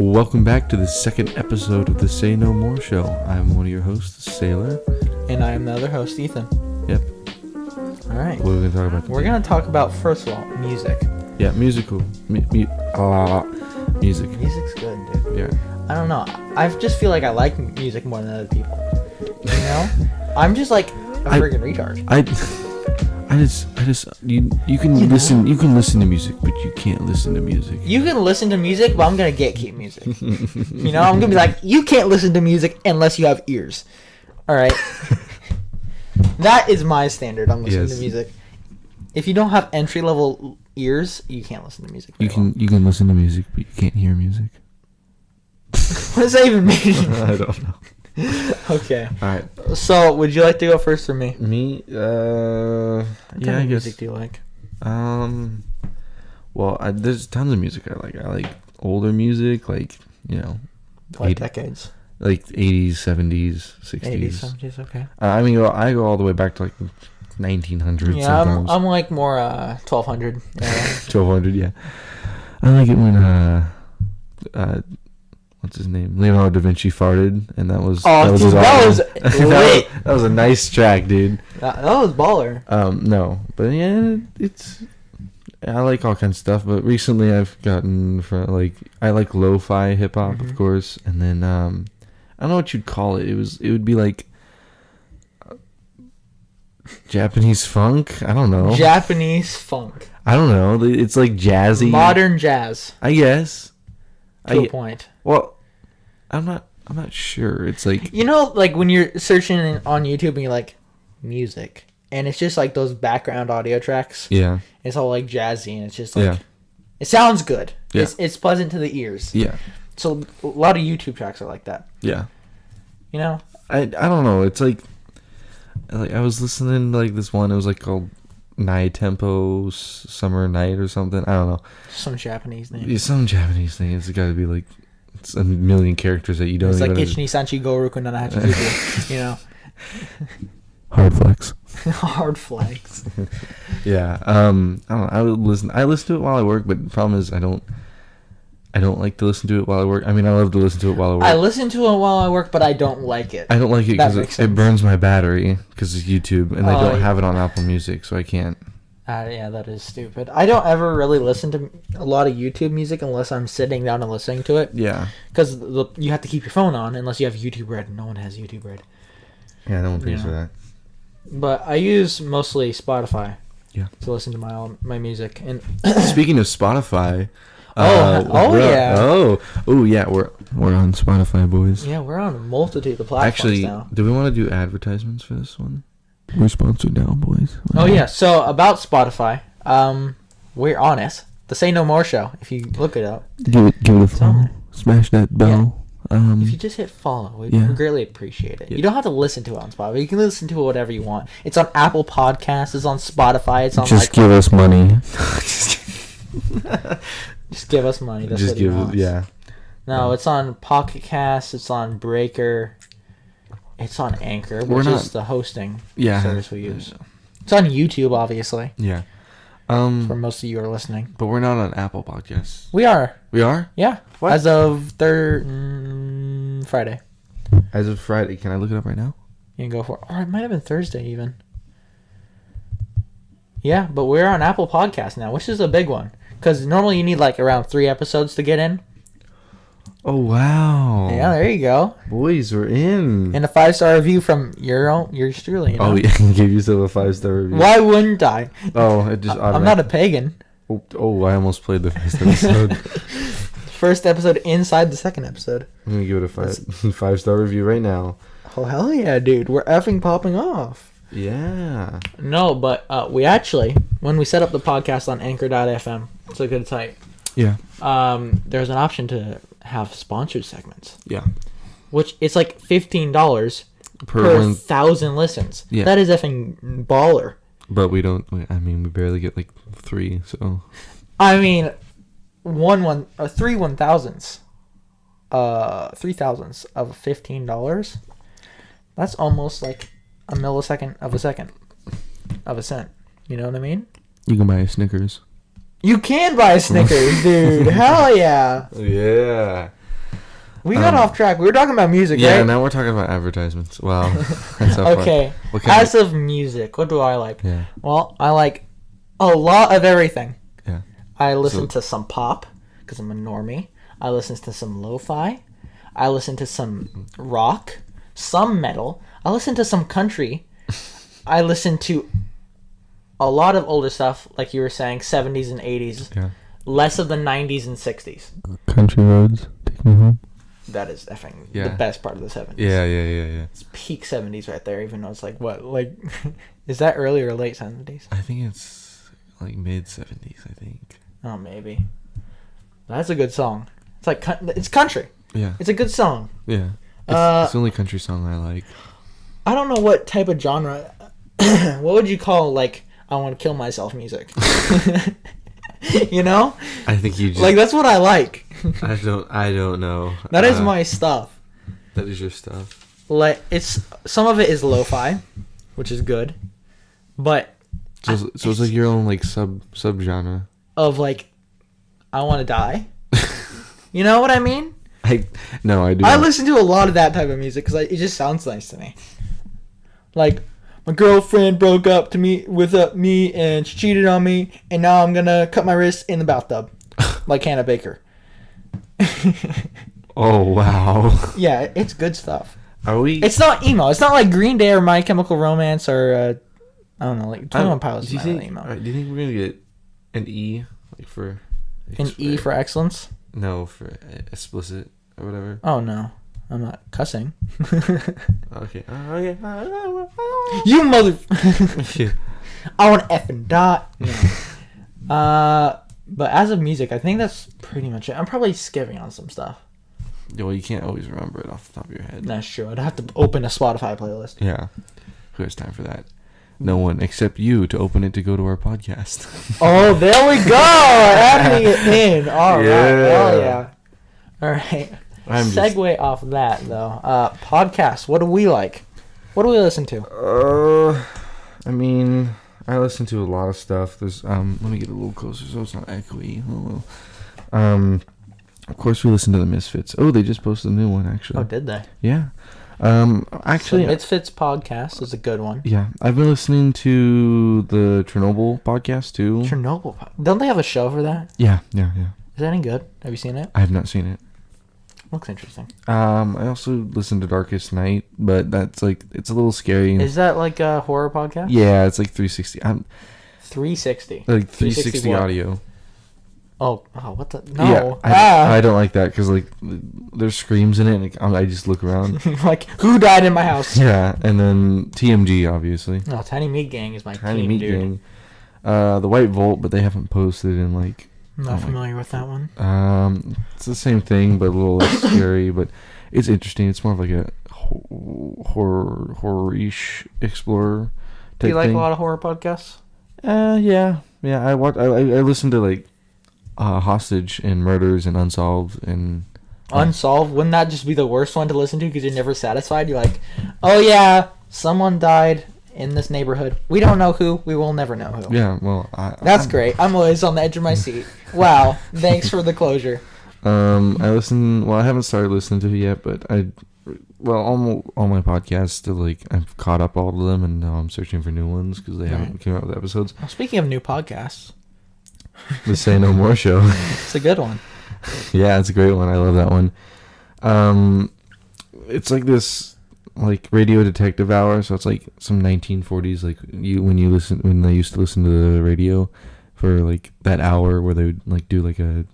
Welcome back to the second episode of the Say No More Show. I'm one of your hosts, Sailor. And I am the other host, Ethan. Yep. All right. What are we going to talk about today? We're going to talk about, first of all, music. Yeah, musical. Music. Music's good, dude. Yeah. I don't know. I just feel like I like music more than other people. You know? I'm just like a friggin' retard. You can listen. You can listen to music, but you can't listen to music. You can listen to music, but I'm going to gatekeep music. You know? I'm going to be like, you can't listen to music unless you have ears. All right? That is my standard on listening to music. If you don't have entry-level ears, you can't listen to music. You can listen to music, but you can't hear music. What does that even mean? I don't know. Okay. All right. So, would you like to go first or me? Me? What kind of I guess. music do you like? Well, there's tons of music I like. I like older music, like, What decades? like 80s, 70s, 60s. 80s, 70s, okay. I go all the way back to like 1900s. Yeah, sometimes. I'm like more 1200. 1200, yeah. I like it when what's his name? Leonardo da Vinci farted, and that was lit. that was a nice track, dude. That was baller. No, but yeah, I like all kinds of stuff. But recently, I've gotten I like lo-fi hip hop, of course, and then I don't know what you'd call it. It would be like Japanese funk. I don't know. Japanese funk. I don't know. It's like jazzy. Modern jazz. I guess. To a point. Well, I'm not sure. It's like, like when you're searching on YouTube and you're like music, and it's just like those background audio tracks. yeah. It's all like jazzy, and it's just like it sounds good. Yeah. It's pleasant to the ears. Yeah. So a lot of YouTube tracks are like that. Yeah. You know? I don't know. It's like I was listening to like this one. It was like called Night Tempo Summer Night or something. I don't know. Some Japanese name. Yeah, some Japanese thing. It's got to be like it's a million characters that you don't. It's even like Ichini Sanchi Goruku Nanahachijuku. You know. Hard flex. Hard flex. Yeah. I don't know. I listen to it while I work, but the problem is I don't like to listen to it while I work. I mean, I love to listen to it while I work. I listen to it while I work, but I don't like it. I don't like it because it burns my battery because it's YouTube, and I don't have it on Apple Music, so I can't. Yeah, that is stupid. I don't ever really listen to a lot of YouTube music unless I'm sitting down and listening to it. Yeah. Because you have to keep your phone on unless you have YouTube Red. No one has YouTube Red. Yeah, no one pays for that. But I use mostly Spotify. Yeah. To listen to my music. And speaking of Spotify. Yeah. We're on Spotify, boys. Yeah, we're on a multitude of platforms now. Do we want to do advertisements for this one? We're sponsored now, boys. Oh yeah. So about Spotify, we're on it. The Say No More Show. If you look it up, give it a follow. Smash that bell. Yeah. If you just hit follow, we greatly appreciate it. Yeah. You don't have to listen to it on Spotify. You can listen to it whatever you want. It's on Apple Podcasts. It's on Spotify. It's on. Just give us money. Just give us money. That's just what give it. Yeah. No, it's on Pocket Cast. It's on Breaker. It's on Anchor, which is the hosting service we use. It's on YouTube, obviously. Yeah. For most of you are listening. But we're not on Apple Podcasts. We are. We are? Yeah. What? As of Friday. As of Friday. Can I look it up right now? You can go for it. Or it might have been Thursday even. Yeah, but we're on Apple Podcasts now, which is a big one. Because normally you need like around 3 episodes to get in. Oh, wow. Yeah, there you go. Boys, we're in. And a 5-star review from yours truly. Oh, yeah. You gave yourself a 5-star review. Why wouldn't I? Oh, it just I'm not a pagan. Oh, I almost played the first episode. First episode inside the second episode. I'm going to give it a 5-star review right now. Oh, hell yeah, dude. We're effing popping off. Yeah. No, but we actually, when we set up the podcast on Anchor.fm, it's a good site. Yeah. There's an option to have sponsored segments. Yeah. Which it's like $15 per 1,000 listens. Yeah. That is effing baller. But we barely get like 3, so. I mean, 3 1,000s. 3,000s of $15. That's almost like a millisecond of a second of a cent. You know what I mean? You can buy a Snickers. You can buy a Snickers, dude. Hell yeah. Yeah. We got off track. We were talking about music, Yeah, right? now we're talking about advertisements. Wow. That's so Okay. What kind As of music, what do I like? Yeah. Well, I like a lot of everything. Yeah. I listen to some pop because I'm a normie. I listen to some lo-fi. I listen to some rock, some metal. I listen to some country. I listen to a lot of older stuff, like you were saying, 70s and 80s. Yeah. Less of the 90s and 60s. Country roads, take me home. That is effing Yeah. the best part of the 70s. Yeah. It's peak 70s right there, even though it's like, what? Like, is that early or late 70s? I think it's like mid 70s, I think. Oh, maybe. That's a good song. It's like, it's country. Yeah. It's a good song. Yeah. It's the only country song I like. I don't know what type of genre. What would you call, like, I want to kill myself music? You know? I think you just Like, that's what I like. I don't know. That is my stuff. That is your stuff. Like, some of it is lo-fi, which is good, but So it's like your own like sub genre. of like, I want to die. You know what I mean? I do. I listen to a lot of that type of music because it just sounds nice to me. Like, my girlfriend broke up to me with me and she cheated on me, and now I'm gonna cut my wrist in the bathtub, like Hannah Baker. Oh wow. Yeah, it's good stuff. Are we? It's not emo. It's not like Green Day or My Chemical Romance or I don't know, like 21 Pilots. Do you is not think? emo. Do you think we're gonna get an E like for? An E for excellence? No, for explicit or whatever. Oh no, I'm not cussing. Okay. Okay. You mother. I want F and dot. No. But as of music, I think that's pretty much it. I'm probably skipping on some stuff. Yeah, well, you can't always remember it off the top of your head. That's true. I'd have to open a Spotify playlist. Yeah. Who has time for that? No one except you to open it to go to our podcast. Oh, there we go. Adding it in. All right. Yeah. Oh yeah. All right. Segue off that though. Podcasts. What do we like? What do we listen to? I mean, I listen to a lot of stuff. There's let me get a little closer so it's not echoey. Of course we listen to the Misfits. Oh, they just posted a new one actually. Oh, did they? Yeah. Actually, the Misfits podcast is a good one. Yeah, I've been listening to the Chernobyl podcast too. Chernobyl. Don't they have a show for that? Yeah. Is that any good? Have you seen it? I have not seen it. Looks interesting. I also listened to Darkest Night, but that's like it's a little scary. Is that like a horror podcast? Yeah, it's like 360. 360. Like 360 what? audio. Oh, what the? No. Yeah, I don't like that because like there's screams in it, and like, I just look around. Like, who died in my house? Yeah, and then TMG obviously. Oh, Tiny Meat Gang is my Tiny team, Meat dude. Gang. The White Volt, but they haven't posted in like. I'm not familiar with that one. It's the same thing, but a little less scary. But it's interesting. It's more of like a horror-ish explorer type Do you like thing. a lot of horror podcasts? Yeah. I listen to like Hostage and Murders and Unsolved and Unsolved. Wouldn't that just be the worst one to listen to because you're never satisfied? You're like, oh yeah, someone died in this neighborhood. We don't know who. We will never know who. Yeah, well, That's great. I'm always on the edge of my seat. Wow. Thanks for the closure. I haven't started listening to it yet, but all my podcasts I've caught up all of them, and now I'm searching for new ones because they haven't come out with episodes. Well, speaking of new podcasts, The Say No More Show. it's a good one. Yeah, it's a great one. I love that one. It's like this like radio detective hour, so it's like some 1940s when they used to listen to the radio for like that hour where they would like do like a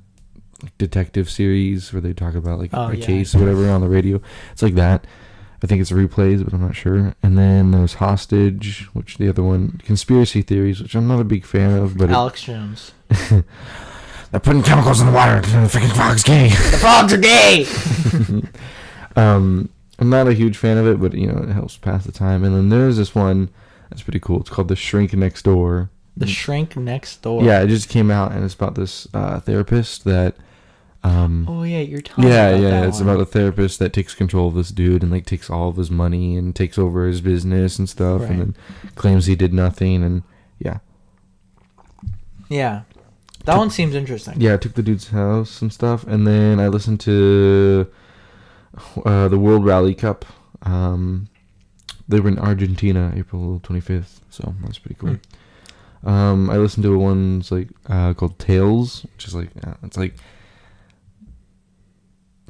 detective series where they talk about like a case or whatever on the radio. It's like that. I think it's replays, but I'm not sure. And then there's Hostage, which the other one, Conspiracy Theories, which I'm not a big fan of, but Alex Jones. They're putting chemicals in the water. The freaking frog's gay. The frogs are gay. I'm not a huge fan of it, but it helps pass the time. And then there's this one that's pretty cool. It's called The Shrink Next Door. The Shrink Next Door. Yeah, it just came out, and it's about this therapist that. Oh yeah, you're talking about that it's one. about a therapist that takes control of this dude and like takes all of his money and takes over his business and stuff, Right. and then claims he did nothing, and yeah. Yeah. That one seems interesting. Yeah, I took the dude's house and stuff, and then I listened to The World Rally Cup. They were in Argentina, April 25th, so that's pretty cool. I listened to one's like called Tales, which is like it's like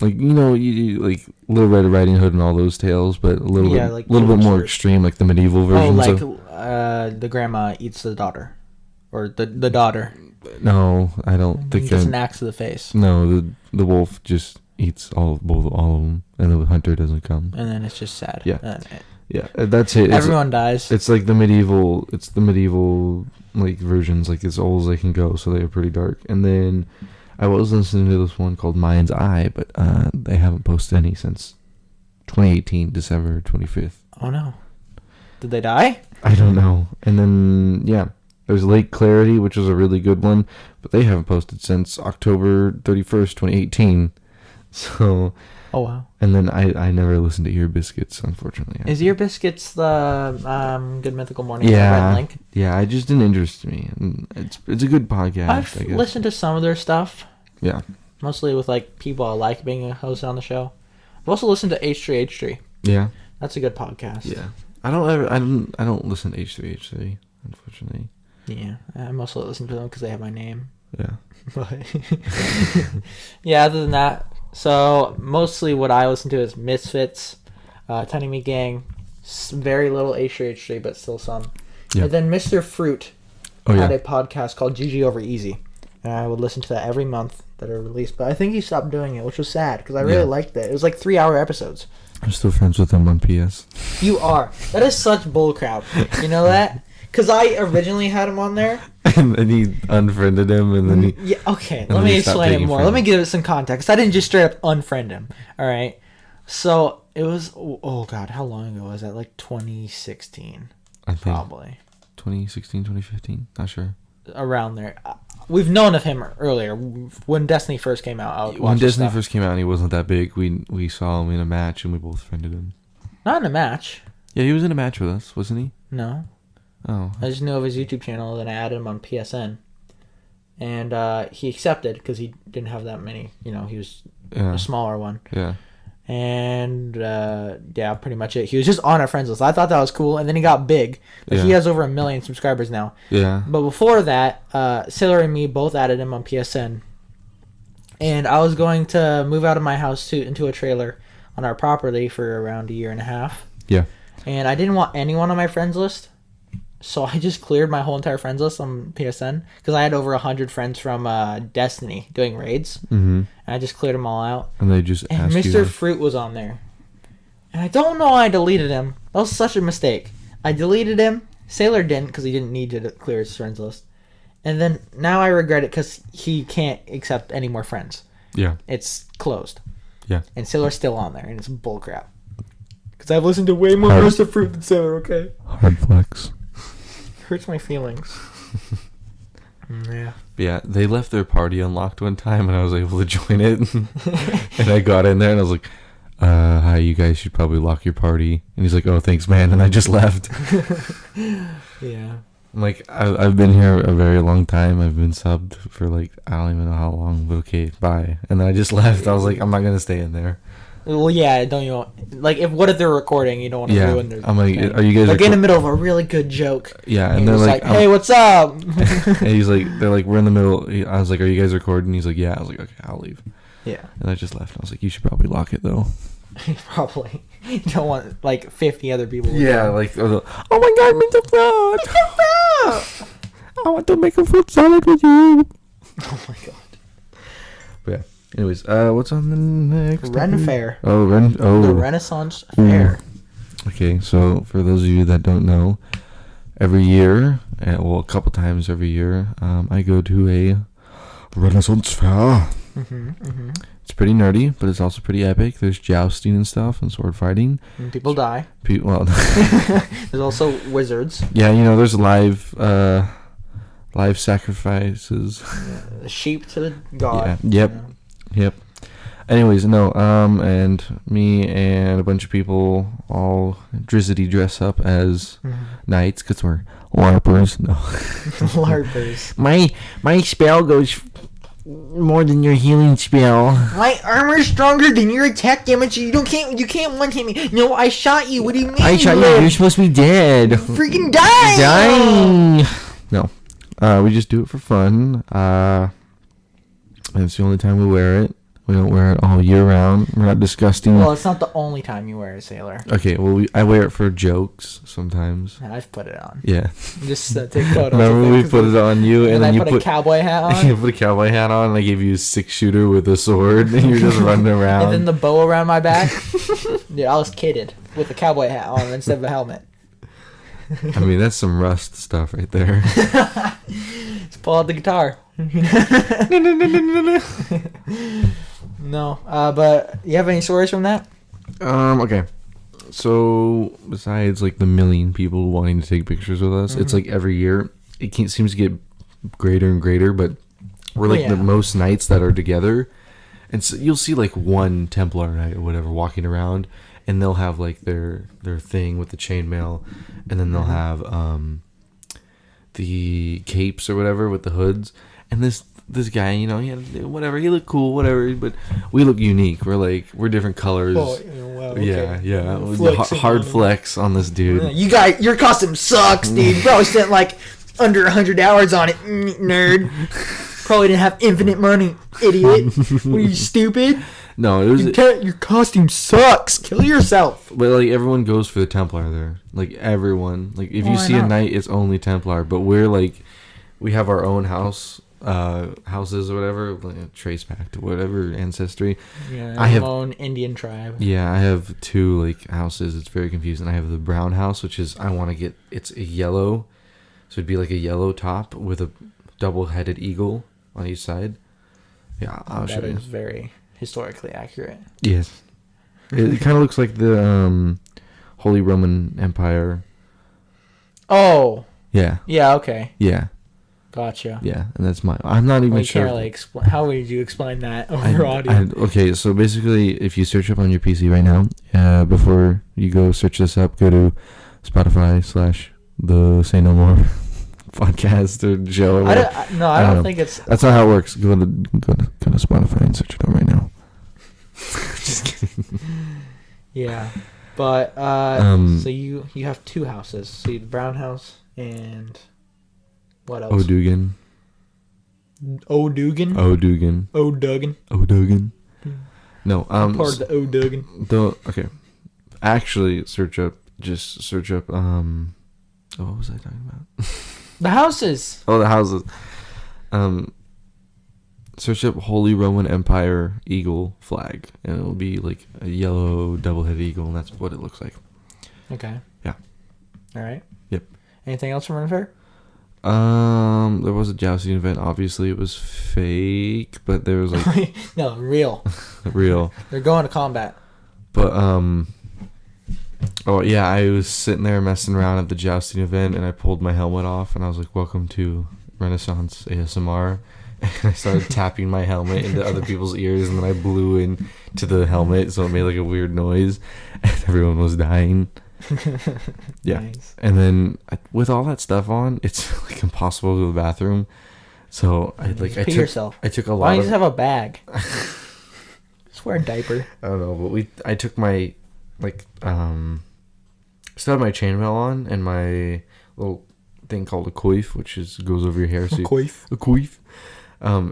you like Little Red Riding Hood and all those tales, but a little bit more extreme, like the medieval versions. The grandma eats the daughter, or the daughter. No, I don't think. Gets an axe to the face. No, the wolf just eats all of them, and the hunter doesn't come. And then it's just sad. Yeah. Yeah, that's it. Everyone dies. It's like the medieval. It's the medieval like versions, like as old as they can go. So they are pretty dark. And then I was listening to this one called Mind's Eye, but they haven't posted any since 2018, December 25th. Oh no! Did they die? I don't know. And then there's Lake Clarity, which was a really good one, but they haven't posted since October 31st, 2018. So. Oh wow! And then I never listened to Ear Biscuits, unfortunately. Is Ear Biscuits the Good Mythical Morning? Yeah, Red Link? Yeah. It just didn't interest me. And it's a good podcast. I've listened to some of their stuff. Yeah. Mostly with like people I like being hosted on the show. I've also listened to H3H3. Yeah. That's a good podcast. Yeah. I don't listen to H3H3, unfortunately. Yeah, I mostly listen to them because they have my name. Yeah. But yeah, other than that. So, mostly what I listen to is Misfits, Tiny Meat Gang, very little H3H3, but still some. Yeah. And then Mr. Fruit had a podcast called GG Over Easy. And I would listen to that every month that are released. But I think he stopped doing it, which was sad, because I really liked it. It was like 3-hour episodes. I'm still friends with him on PS. You are. That is such bullcrap. You know that? Because I originally had him on there. And then he unfriended him, and then he... Yeah, okay, let me explain it more. Let me give it some context. I didn't just straight up unfriend him, alright? So, it was... Oh, God, how long ago was that? Like 2016, I think. Probably. 2016, 2015? Not sure. Around there. We've known of him earlier. When Destiny first came out. When Destiny first came out and he wasn't that big, we saw him in a match, and we both friended him. Not in a match. Yeah, he was in a match with us, wasn't he? No. Oh. I just knew of his YouTube channel, and I added him on PSN. And he accepted because he didn't have that many. You know, he was a smaller one. Yeah. And, pretty much it. He was just on our friends list. I thought that was cool. And then he got big. Like, he has over 1 million subscribers now. Yeah. But before that, Sailor and me both added him on PSN. And I was going to move out of my house into a trailer on our property for around 1.5 years. Yeah. And I didn't want anyone on my friends list. So I just cleared my whole entire friends list on PSN because I had over 100 friends from Destiny doing raids. Mm-hmm. And I just cleared them all out. And they just asked you. Mr. Fruit was on there. And I don't know why I deleted him. That was such a mistake. I deleted him. Sailor didn't because he didn't need to clear his friends list. And then now I regret it because he can't accept any more friends. Yeah. It's closed. Yeah. And Sailor's still on there, and it's bullcrap. Because I've listened to way more Mr. Fruit than Sailor, okay? Hard flex. Hurts my feelings. Yeah. Yeah, they left their party unlocked one time, and I was able to join it. And I got in there, and I was like, hi, you guys should probably lock your party. And he's like, oh, thanks, man. And I just left. Yeah. I'm like, I've been here a very long time. I've been subbed for, like, I don't even know how long, but okay, bye. And then I just left. I was like, I'm not going to stay in there. Well, yeah, don't you want... Like, what if they're recording? You don't want to ruin their... I'm like, thing. Are you guys... Like, in the middle of a really good joke. Yeah, and they're like, hey, what's up? And he's like, they're like, we're in the middle. I was like, are you guys recording? He's like, yeah. I was like, okay, I'll leave. Yeah. And I just left. I was like, you should probably lock it, though. Probably. You don't want, like, 50 other people. Yeah, like, oh my god, Mr. Fruit! I want to make a fruit salad with you. Oh my god. But yeah. Anyways, what's on the next? Ren Fair. The Renaissance Fair. Okay, so for those of you that don't know, every year, a couple times every year, I go to a Renaissance Fair. Mm-hmm, mm-hmm. It's pretty nerdy, but it's also pretty epic. There's jousting and stuff and sword fighting. And people die. There's also wizards. Yeah, there's live sacrifices. Yeah, sheep to the god. Yeah. Yep. Yep. Anyways, no, and me and a bunch of people all drizzity dress up as knights because we're LARPers. No. LARPers. My spell goes more than your healing spell. My armor is stronger than your attack damage. You can't one hit me. No, I shot you. What do you mean? I shot you. You're supposed to be dead. Freaking die. Dying. No. We just do it for fun. It's the only time we wear it. We don't wear it all year round. We're not disgusting. Well, it's not the only time you wear a sailor. Okay, well, I wear it for jokes sometimes. And I've put it on. Yeah. Just take photos. Remember we put it on you, and then I you put a cowboy hat on. You put a cowboy hat on, and I gave you a 6-shooter with a sword, and you're just running around. And then the bow around my back. Dude, I was kidded with a cowboy hat on instead of a helmet. I mean, that's some Rust stuff right there. Let's pull out the guitar. No, but you have any stories from that? Okay. So besides like the million people wanting to take pictures with us, it's like every year it seems to get greater and greater. But we're like the most nights that are together, and so you'll see like one Templar knight or whatever walking around, and they'll have like their thing with the chainmail, and then they'll have the capes or whatever with the hoods, and this guy, you know, he had whatever, he looked cool, whatever, but we look unique. We're different colors. Oh, wow, okay. Yeah. Hard flex on this dude. Your costume sucks, dude. Probably spent like under 100 hours on it, nerd. Probably didn't have infinite money, idiot. Were you stupid? No, it was your costume sucks. Kill yourself. But like everyone goes for the Templar there. Like everyone. Like if you see a knight, it's only Templar. But we have our own houses or whatever, like, trace back to whatever ancestry. Yeah, I have my own Indian tribe. Yeah, I have 2 like houses. It's very confusing. I have the brown house, which is it's a yellow, so it'd be like a yellow top with a double-headed eagle on each side. Yeah, I'll show you. That is very historically accurate. Yes, it kind of looks like the Holy Roman Empire. Oh. Yeah. Yeah. Okay. Yeah. Gotcha. Yeah, and that's I'm not even sure. Can't really how would you explain that over audio? Okay, so basically, if you search up on your PC right now, before you go search this up, go to Spotify / the Say No More podcast or show. Or whatever. I don't think it's. That's not how it works. Go to Spotify and search it up right now. Just kidding. Yeah, but so you have 2 houses. So you have the brown house and. What else? O'Dugan. No, part of the O'Dugan. Okay. Actually, search up. What was I talking about? The houses. Oh, the houses. Search up Holy Roman Empire eagle flag, and it'll be like a yellow double-headed eagle, and that's what it looks like. Okay. Yeah. All right. Yep. Anything else from Ren Fair? There was a jousting event. Obviously, it was fake, but there was like no, real. Real. They're going to combat. But oh yeah, I was sitting there messing around at the jousting event, and I pulled my helmet off, and I was like, "Welcome to Renaissance ASMR." And I started tapping my helmet into other people's ears, and then I blew into the helmet, so it made like a weird noise, and everyone was dying. Yeah. Nice. And then with all that stuff on, it's like impossible to go to the bathroom. So I took a lot. Why don't you just have a bag? Just wear a diaper. I don't know, but I took my still had my chainmail on and my little thing called a coif, which goes over your hair. So a coif.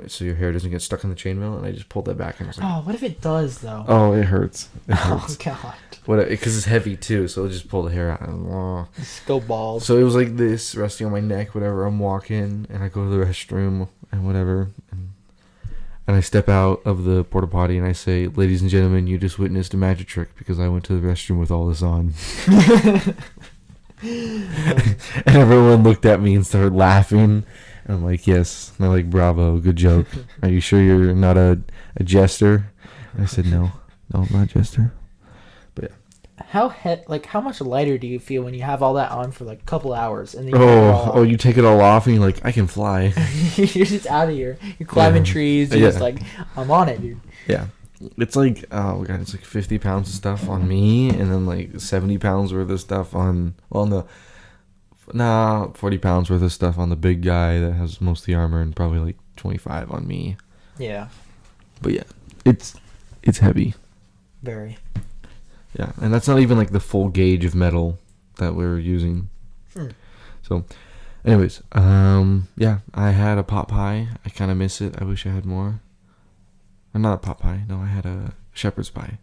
So your hair doesn't get stuck in the chainmail, and I just pulled that back and I was like, "Oh, what if it does though?" Oh, it hurts. Oh God. Because it's heavy too, so it'll just pull the hair out. Just go bald. So it was like this, resting on my neck, whatever. I'm walking, and I go to the restroom and whatever, and I step out of the porta potty and I say, "Ladies and gentlemen, you just witnessed a magic trick because I went to the restroom with all this on." And everyone looked at me and started laughing. And I'm like, "Yes." And they're like, "Bravo, good joke. Are you sure you're not a jester?" And I said, No, I'm not a jester." But yeah. How much lighter do you feel when you have all that on for like a couple hours and then you take it all off and you're like, "I can fly." You're just out of here. You're climbing trees. You're just like, "I'm on it, dude." Yeah. It's like, oh god, it's like 50 pounds of stuff on me, and then like 70 pounds worth of stuff on 40 pounds worth of stuff on the big guy that has most of the armor, and probably like 25 on me. Yeah. But yeah, it's heavy. Very. Yeah, and that's not even like the full gauge of metal that we're using. So, anyways, yeah, I had a pot pie. I kind of miss it. I wish I had more. Or not a pot pie. No, I had a shepherd's pie.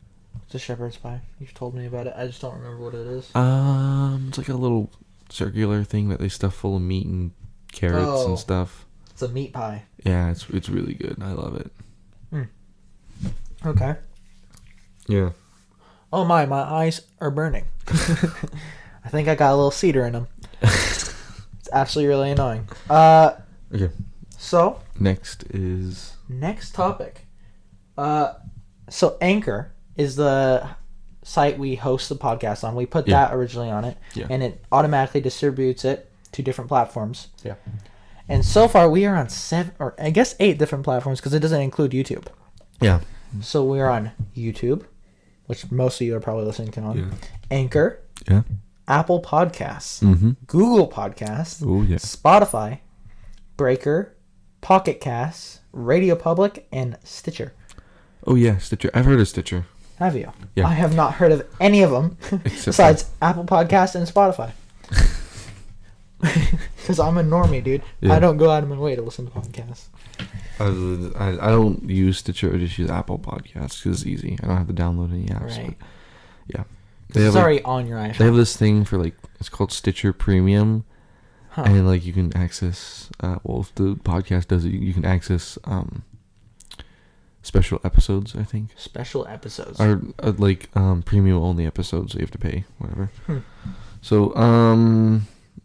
It's a shepherd's pie. You've told me about it. I just don't remember what it is. It's like a little circular thing that they stuff full of meat and carrots and stuff. It's a meat pie. Yeah, it's really good. I love it. Okay. Yeah. Oh my eyes are burning. I think I got a little cedar in them. It's actually really annoying. Okay. So Next topic. So Anchor is the site we host the podcast on. We put that originally on it, and it automatically distributes it to different platforms. Yeah. And so far we are on 8 different platforms because it doesn't include YouTube. Yeah. So we're on YouTube, which most of you are probably listening to on. Yeah. Anchor. Yeah. Apple Podcasts. Mm-hmm. Google Podcasts. Oh yeah. Spotify. Breaker. Pocket Casts. Radio Public. And Stitcher. Oh yeah, Stitcher. I've heard of Stitcher. Have you? Yeah. I have not heard of any of them besides Apple Podcasts and Spotify. Because I'm a normie, dude. Yeah. I don't go out of my way to listen to podcasts. I don't use Stitcher. I just use Apple Podcasts because it's easy. I don't have to download any apps. Right. But yeah. It's already on your iPhone. They have this thing for it's called Stitcher Premium. Huh. And you can access, if the podcast does it, you can access special episodes, I think. Special episodes. Or premium only episodes, so you have to pay, whatever. So,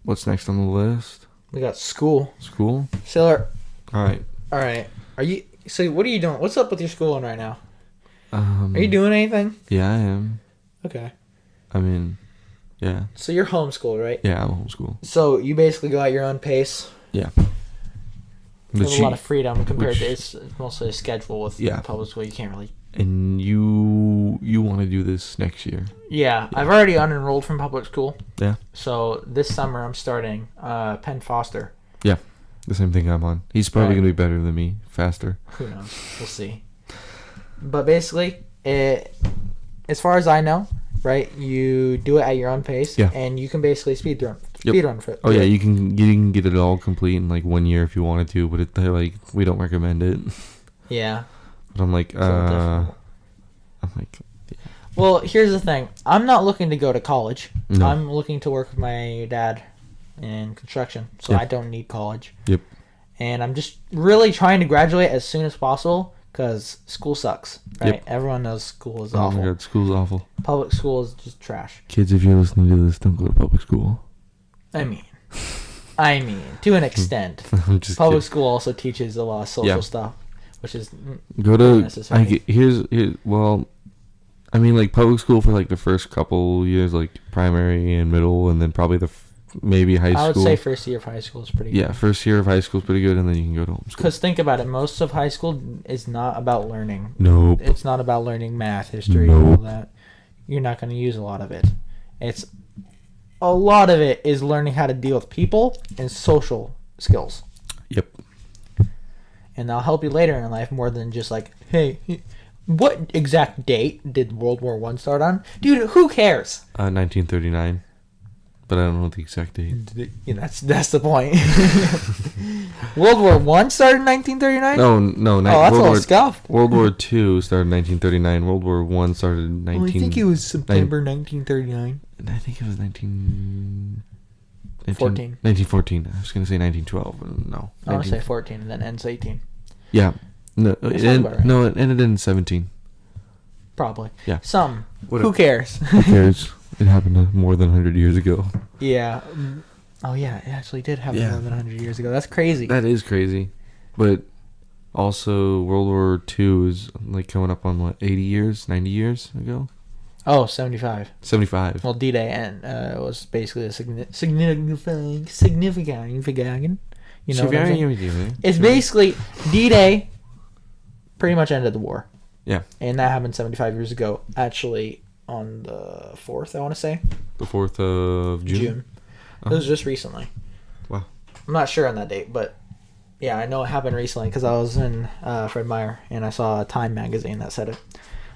what's next on the list? We got school. School? Sailor. All right. So what are you doing? What's up with your schooling right now? Are you doing anything? Yeah, I am. Okay. I mean, yeah. So you're homeschooled, right? Yeah, I'm homeschooled. So you basically go at your own pace. Yeah. There's a lot of freedom compared to it's mostly a schedule with public school. You can't really. And you want to do this next year? Yeah, I've already unenrolled from public school. Yeah. So this summer I'm starting Penn Foster. Yeah, the same thing I'm on. He's probably going to be better than me, faster. Who knows? We'll see. But basically, as far as I know, right, you do it at your own pace, and you can basically speed run for it. Oh yeah, you can get it all complete in 1 year if you wanted to, but we don't recommend it. Yeah. But I'm like, yeah. Well, here's the thing. I'm not looking to go to college. No. I'm looking to work with my dad in construction, so I don't need college. Yep. And I'm just really trying to graduate as soon as possible because school sucks, right? Yep. Everyone knows school is awful. Oh my god, school's awful. Public school is just trash. Kids, if you're listening to this, don't go to public school. I mean, to an extent. I'm just Public kidding. school also teaches a lot of social stuff, which is necessary. Public school for the first couple years, primary and middle, and then probably maybe high school. I would say first year of high school is pretty good. Yeah, first year of high school is pretty good, and then you can go to homeschool. Because think about it, most of high school is not about learning. Nope. It's not about learning math, history, and all that. You're not going to use a lot of it. A lot of it is learning how to deal with people and social skills. Yep. And that'll help you later in life more than just hey, what exact date did World War I start on? Dude, who cares? 1939. But I don't know the exact date. That's the point. World War I started in 1939? No. That's a little scuffed. World War II started in 1939. World War I started in 19... I think it was September 1939. I think it was 1914. 1914. I was going to say 1912, but no. I want to say 14 and then ends 18. Yeah. No, it ended in 17. Probably. Yeah. Who cares? Who cares? It happened more than 100 years ago. Yeah. Oh, yeah. It actually did happen more than 100 years ago. That's crazy. That is crazy. But also, World War II is coming up on 80 years, 90 years ago? Oh, 75. 75. Well, D-Day was basically a significant. You know what I'm saying? It's basically D-Day pretty much ended the war. Yeah. And that happened 75 years ago. Actually, on the 4th, I want to say. The 4th of June? It was just recently. Wow. I'm not sure on that date, but Yeah, I know it happened recently because I was in Fred Meyer and I saw a Time magazine that said it.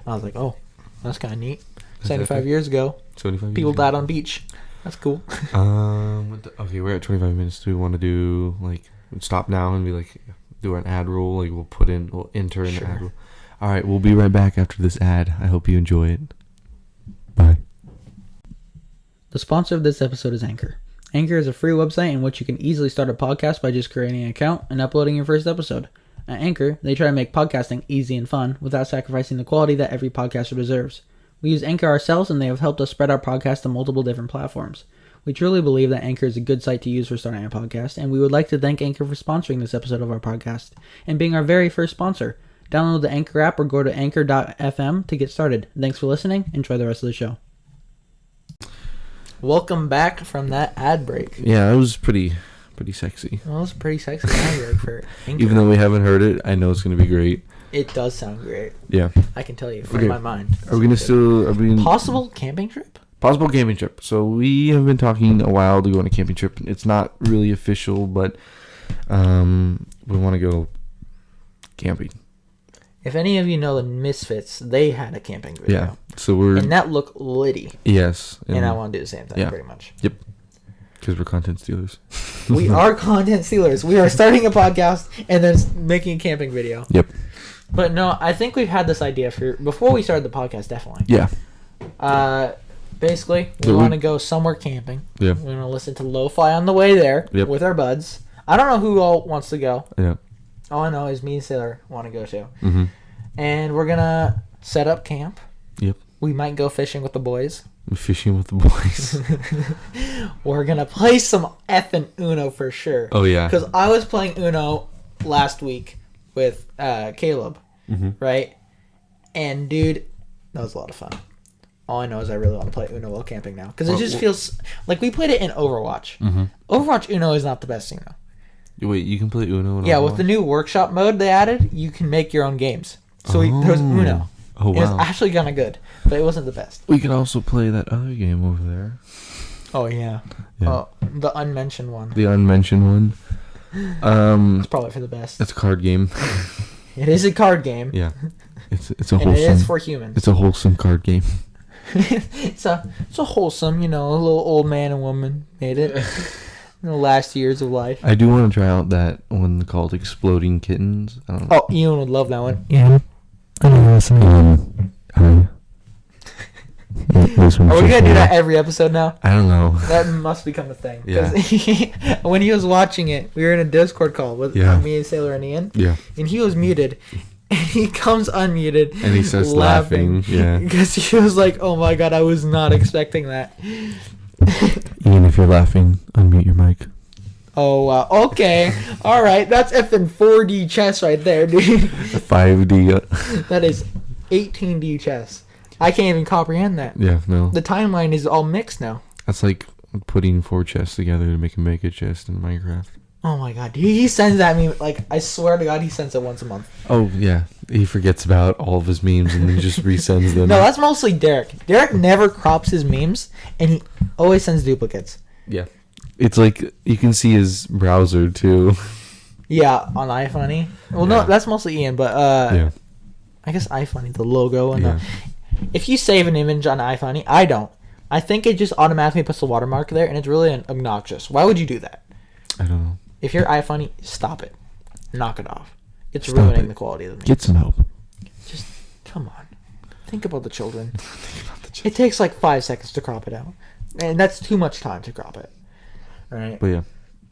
I was like, oh, that's kind of neat. 75 years ago, 75 people years died on beach. That's cool. Okay, we're at 25 minutes. Do we want to do like stop now and be like do an ad roll? Like we'll enter an ad roll. All right, we'll be right back after this ad. I hope you enjoy it. Bye. The sponsor of this episode is Anchor. Anchor is a free website in which you can easily start a podcast by just creating an account and uploading your first episode. At Anchor, they try to make podcasting easy and fun without sacrificing the quality that every podcaster deserves. We use Anchor ourselves and they have helped us spread our podcast to multiple different platforms. We truly believe that Anchor is a good site to use for starting a podcast, and we would like to thank Anchor for sponsoring this episode of our podcast and being our very first sponsor. Download the Anchor app or go to anchor.fm to get started. Thanks for listening. Enjoy the rest of the show. Welcome back from that ad break. Yeah, it was pretty sexy. Well, it was a pretty sexy ad break for Anchor. Even though we haven't heard it, I know it's gonna be great. It does sound great. Yeah. I can tell you from my mind. Are we gonna possible camping trip? Possible camping trip. So we have been talking a while to go on a camping trip. It's not really official, but we want to go camping. If any of you know the Misfits, they had a camping video. Yeah. So and that looked litty. Yes. And I want to do the same thing, pretty much. Yep. Because we're content stealers. We are content stealers. We are starting a podcast and then making a camping video. Yep. But no, I think we've had this idea before we started the podcast, definitely. Yeah. Basically, we want to go somewhere camping. Yeah. We're going to listen to lo-fi on the way there with our buds. I don't know who all wants to go. Yeah. All I know is me and Sailor want to go too. Mm-hmm. And we're going to set up camp. Yep. We might go fishing with the boys. Fishing with the boys. We're going to play some effing Uno for sure. Oh, yeah. Because I was playing Uno last week with Caleb, right? And, dude, that was a lot of fun. All I know is I really want to play Uno while camping now. Because it just feels like we played it in Overwatch. Mm-hmm. Overwatch Uno is not the best thing, though. Wait, you can play Uno in Yeah, Overwatch? with the new workshop mode they added, you can make your own games. So there was Uno. Oh, wow. It was actually kind of good, but it wasn't the best. We could also play that other game over there. Oh, yeah. Oh, the unmentioned one. The unmentioned one. It's probably for the best. It's a card game. It is a card game. Yeah. It's a wholesome. And it is for humans. It's a wholesome card game. it's a wholesome, a little old man and woman made it. In the last years of life. I do want to try out that one called Exploding Kittens. I don't know. Oh, Ian would love that one. Ian, hi. Are we gonna do that every episode now? I don't know. That must become a thing. Yeah. When he was watching it, we were in a Discord call with me and Sailor and Ian. Yeah. And he was muted. And he comes unmuted. And he starts laughing. Yeah. Because he was like, oh my god, I was not expecting that. Ian, if you're laughing, unmute your mic. Oh, wow. Okay. All right. That's effing 4D chess right there, dude. 5D. That is 18D chess. I can't even comprehend that. Yeah, no. The timeline is all mixed now. That's like putting 4 chests together to make a mega chest in Minecraft. Oh my god. He sends that meme. Like, I swear to god, he sends it once a month. Oh, yeah. He forgets about all of his memes and then just resends them. No, that's mostly Derek. Derek never crops his memes, and he always sends duplicates. Yeah. It's like, you can see his browser, too. Yeah, on iFunny. Well, no, that's mostly Ian, but I guess iFunny, the logo. And if you save an image on iFunny, I don't. I think it just automatically puts the watermark there, and it's really obnoxious. Why would you do that? I don't know. If you're iFunny, stop it. Knock it off. It's ruining the quality of the memes. Get some help. Just, come on. Think about the children. It takes like 5 seconds to crop it out. And that's too much time to crop it. Alright? But yeah.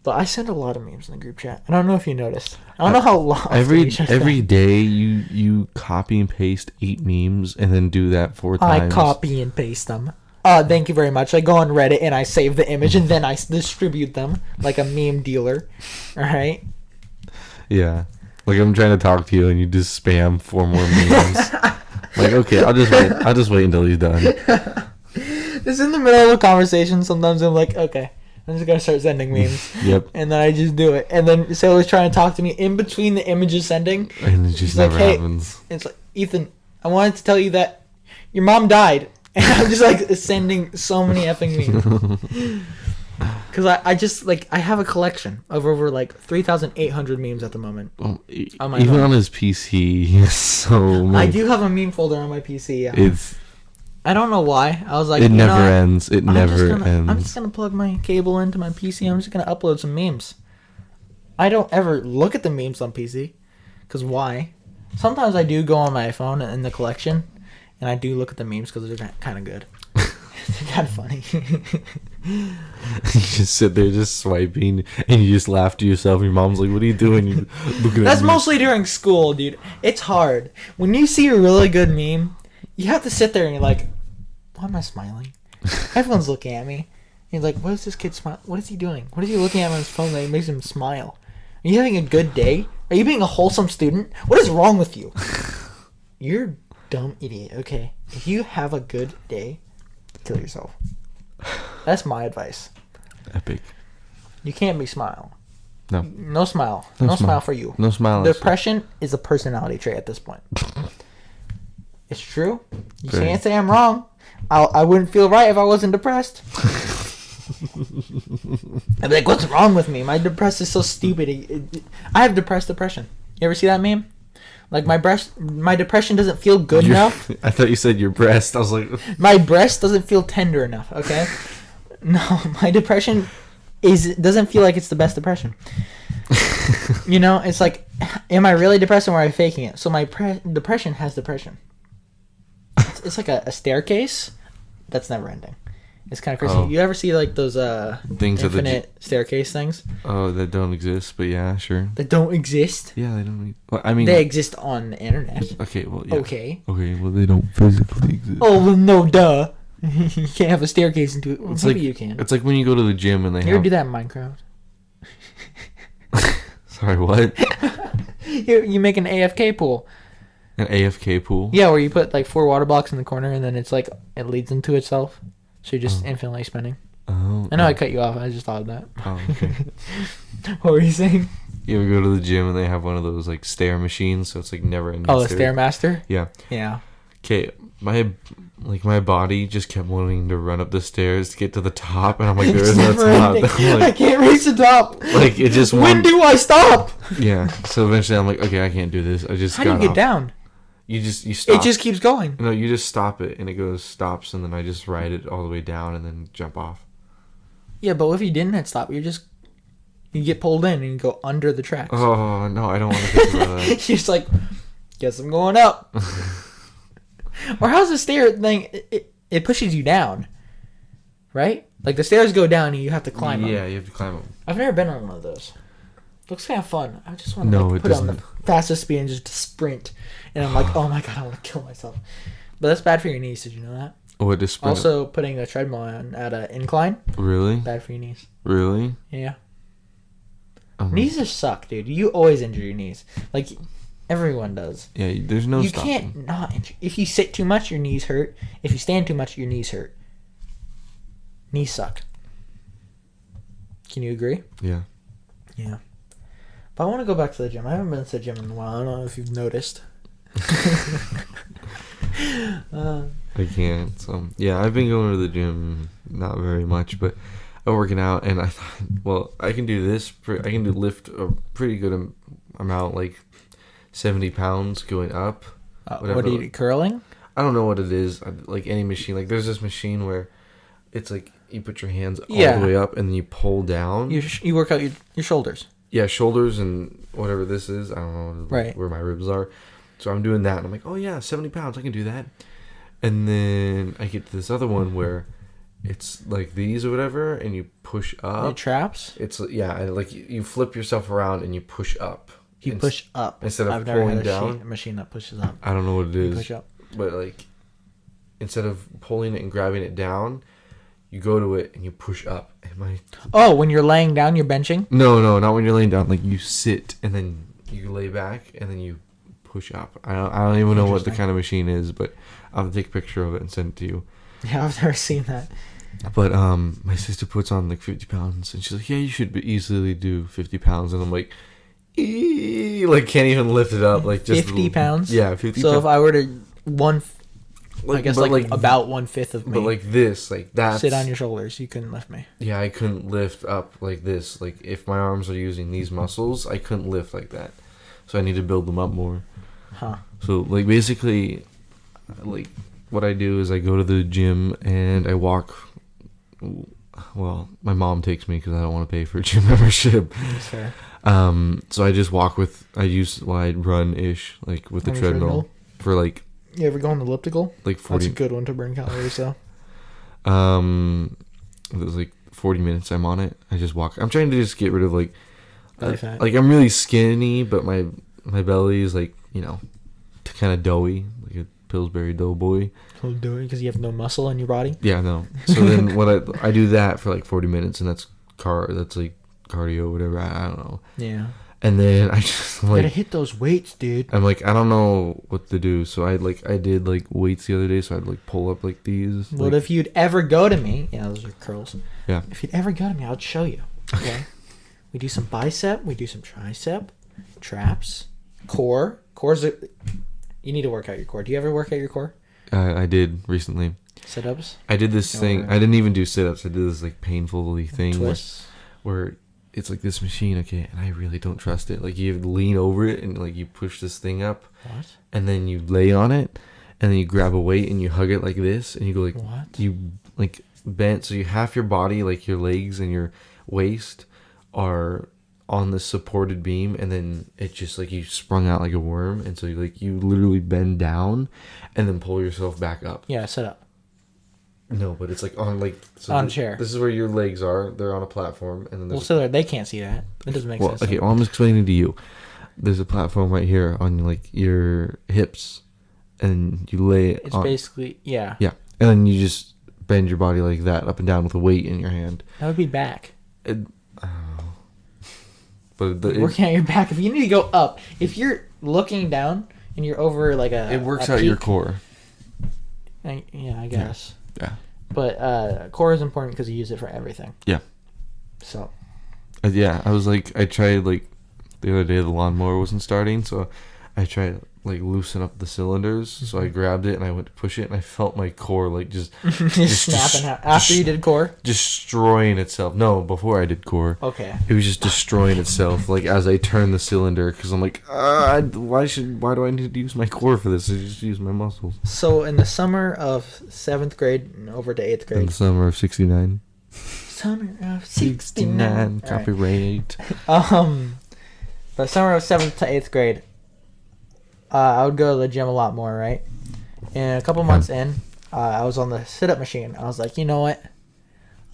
But I send a lot of memes in the group chat. I don't know if you noticed. I don't know how long. Every day you copy and paste 8 memes and then do that 4 times. I copy and paste them. Thank you very much. I go on Reddit and I save the image and then I distribute them like a meme dealer. Alright? Yeah. Like I'm trying to talk to you and you just spam 4 more memes. Like, okay, I'll just wait until he's done. It's in the middle of a conversation. Sometimes I'm like, okay, I'm just gonna start sending memes. Yep. And then I just do it. And then Sailor's trying to talk to me in between the images sending. And it just never happens. It's like, Ethan, I wanted to tell you that your mom died. And I'm just like sending so many effing memes. Because I just like I have a collection of over like 3,800 memes at the moment. On my Even phone. on his PC, he has so many. I do have a meme folder on my PC. Yeah. It's I don't know why. I was like, it you never know what? ends. It never ends. I'm just gonna plug my cable into my PC. I'm just gonna upload some memes. I don't ever look at the memes on PC, cause why? Sometimes I do go on my phone in the collection, and I do look at the memes because they're kind of good. They're kind of funny. You just sit there just swiping, and you just laugh to yourself. Your mom's like, "What are you doing? You looking at That's me." mostly during school, dude. It's hard when you see a really good meme. You have to sit there and you're like, "Why am I smiling?" Everyone's looking at me. You're like, "What is this kid smile? What is he doing? What is he looking at on his phone that makes him smile? Are you having a good day? Are you being a wholesome student? What is wrong with you? You're a dumb idiot." Okay, if you have a good day, kill yourself. That's my advice. Epic. You can't be smile. No. No smile. No No smile. smile for you. No smile. Depression is a personality trait at this point. It's true. You Very. can't say I'm wrong. I wouldn't feel right if I wasn't depressed. I'd be like, what's wrong with me? My depressed is so stupid. I have depression. You ever see that meme? Like my depression doesn't feel good enough. I thought you said your breast. I was like, My breast doesn't feel tender enough. Okay. No, my depression doesn't feel like it's the best depression. You know, it's like, am I really depressed or am I faking it? So my depression has depression. It's like a staircase that's never ending. It's kind of crazy. Oh. You ever see like those Things of the infinite staircase things oh, that don't exist. But yeah, sure. that don't exist? Yeah, they don't. Well, I mean, They exist on the internet. okay. Well, yeah. Okay. Okay. Well, they don't physically exist. Oh well, no, duh. You can't have a staircase into it. Well, It's maybe like you can. It's like when you go to the gym and they You ever have. do that in Minecraft? Sorry, what? You make an AFK pool. An AFK pool. Yeah, where you put like 4 water blocks in the corner and then it's like it leads into itself. So you're just Oh. infinitely spinning. Oh. I know I cut you off. I just thought of that. Oh, okay. What were you saying? You ever go to the gym and they have one of those like stair machines, so it's like never ending. Oh, the Stairmaster? Yeah. Yeah. Okay, my body just kept wanting to run up the stairs to get to the top, and I'm like, there It's is no never top. ending. I'm I like, can't reach the top. like it just When won't. do I stop? Yeah. So eventually, I'm like, okay, I can't do this. I just How do you got get off. down? You stop. It just keeps going. No, you just stop it, and it goes stops, and then I just ride it all the way down, and then jump off. Yeah, but if you didn't hit stop, you get pulled in and you go under the tracks. Oh no, I don't want to think about that. You're just like, guess I'm going up. Or how's the stair thing? It pushes you down, right? Like the stairs go down and you have to climb Yeah, them. you have to climb them. I've never been on one of those. Looks kind of fun. I just want to No, it put it on the doesn't. fastest speed and just sprint. And I'm like, oh my god, I want to kill myself. But that's bad for your knees. Did you know that? Oh, it just sprint. Also, putting a treadmill on at an incline, Really? bad for your knees. Really? Yeah. Knees. Knees just suck, dude. You always injure your knees. Like, everyone does. Yeah, there's no You stopping. can't not injure. If you sit too much, your knees hurt. If you stand too much, your knees hurt. Knees suck. Can you agree? Yeah. Yeah. But I want to go back to the gym. I haven't been to the gym in a while. I don't know if you've noticed. I can't. So yeah, I've been going to the gym, not very much, but I'm working out, and I thought, well, I can do this. I can lift a pretty good amount, like 70 pounds going up. What are you, curling? I don't know what it is. Like any machine, like there's this machine where it's like you put your hands all Yeah. the way up and then you pull down. You work out your shoulders. Yeah, shoulders and whatever this is. I don't know Right. where my ribs are. So I'm doing that, and I'm like, oh yeah, 70 pounds, I can do that. And then I get to this other one where it's like these or whatever, and you push Your up. traps. It's like you flip yourself around and you push up. You push up. instead of I've never pulling had down. a machine that pushes up. I don't know what it You is, push up. but like instead of pulling it and grabbing it down, you go to it and you push up. Oh, when you're laying down, you're benching? No, not when you're laying down. Like you sit and then you lay back and then you push up. I don't even know what the Interesting. kind of machine is, but I'll take a picture of it and send it to you. Yeah, I've never seen that. But my sister puts on like 50 pounds and she's like, yeah, you should easily do 50 pounds. And I'm like, like can't even lift it up. Like just 50 pounds? Yeah, 50 So pounds. if I were to I guess like about 1/5 of me. But like this, like that. Sit on your shoulders. You couldn't lift me. Yeah, I couldn't lift up like this. Like if my arms are using these muscles, I couldn't lift like that. So I need to build them up more. Huh. So like basically, like what I do is I go to the gym and I walk. Well, my mom takes me because I don't want to pay for a gym membership. That's fair. So I just walk with. I run ish like with the treadmill for like. You ever go on the elliptical? Like 40. That's a good one to burn calories, though. It was like 40 minutes I'm on it. I just walk. I'm trying to just get rid of like fat. Like I'm really skinny, but my belly is like, you know, kind of doughy, like a Pillsbury Doughboy. He'll do it because you have no muscle in your body. Yeah, no. So then what I do that for like 40 minutes, and that's like cardio, whatever. I don't know. Yeah. And then I just like gotta hit those weights, dude. I'm like, I don't know what to do. So I did like weights the other day. So I'd like pull up like these. What like, if you'd ever go to me? Yeah, those are curls. Yeah. If you'd ever go to me, I'd show you. Okay. We do some bicep. We do some tricep, traps, core. Core's you need to work out your core. Do you ever work out your core? I did recently. Sit-ups. I did this thing. I didn't even do sit-ups. I did this like painfully thing Twists. where it's like this machine, okay, and I really don't trust it. Like you have to lean over it and like you push this thing up. What? And then you lay on it, and then you grab a weight and you hug it like this, and you go like what? You like bent, so you half your body, like your legs and your waist, are on the supported beam, and then it just like you sprung out like a worm, and so you literally bend down, and then pull yourself back up. Yeah, sit up. No, but it's like on like on a chair. This is where your legs are. They're on a platform, and then Well, so they can't see that. It doesn't make sense. Okay, well, I'm explaining to you. There's a platform right here on like your hips, and you lay it. It's basically yeah, and then you just bend your body like that, up and down with a weight in your hand. That would be back. But working out your back. If you need to go up, if you're looking down and you're over like it works out your core. Yeah, I guess. Yeah. But core is important because you use it for everything. Yeah. So. Yeah, I was like, I tried like the other day the lawnmower wasn't starting, so I tried like loosen up the cylinders. So I grabbed it and I went to push it, and I felt my core like just snapping out after you did core. Destroying itself. No, before I did core. Okay. It was just destroying itself like as I turned the cylinder, because I'm like, why do I need to use my core for this? I just use my muscles. So in the summer of 7th grade and over to 8th grade. In the summer of '69. Summer of 69. Copyright. The summer of 7th to 8th grade, I would go to the gym a lot more, right? And a couple months in, I was on the sit-up machine. I was like, you know what?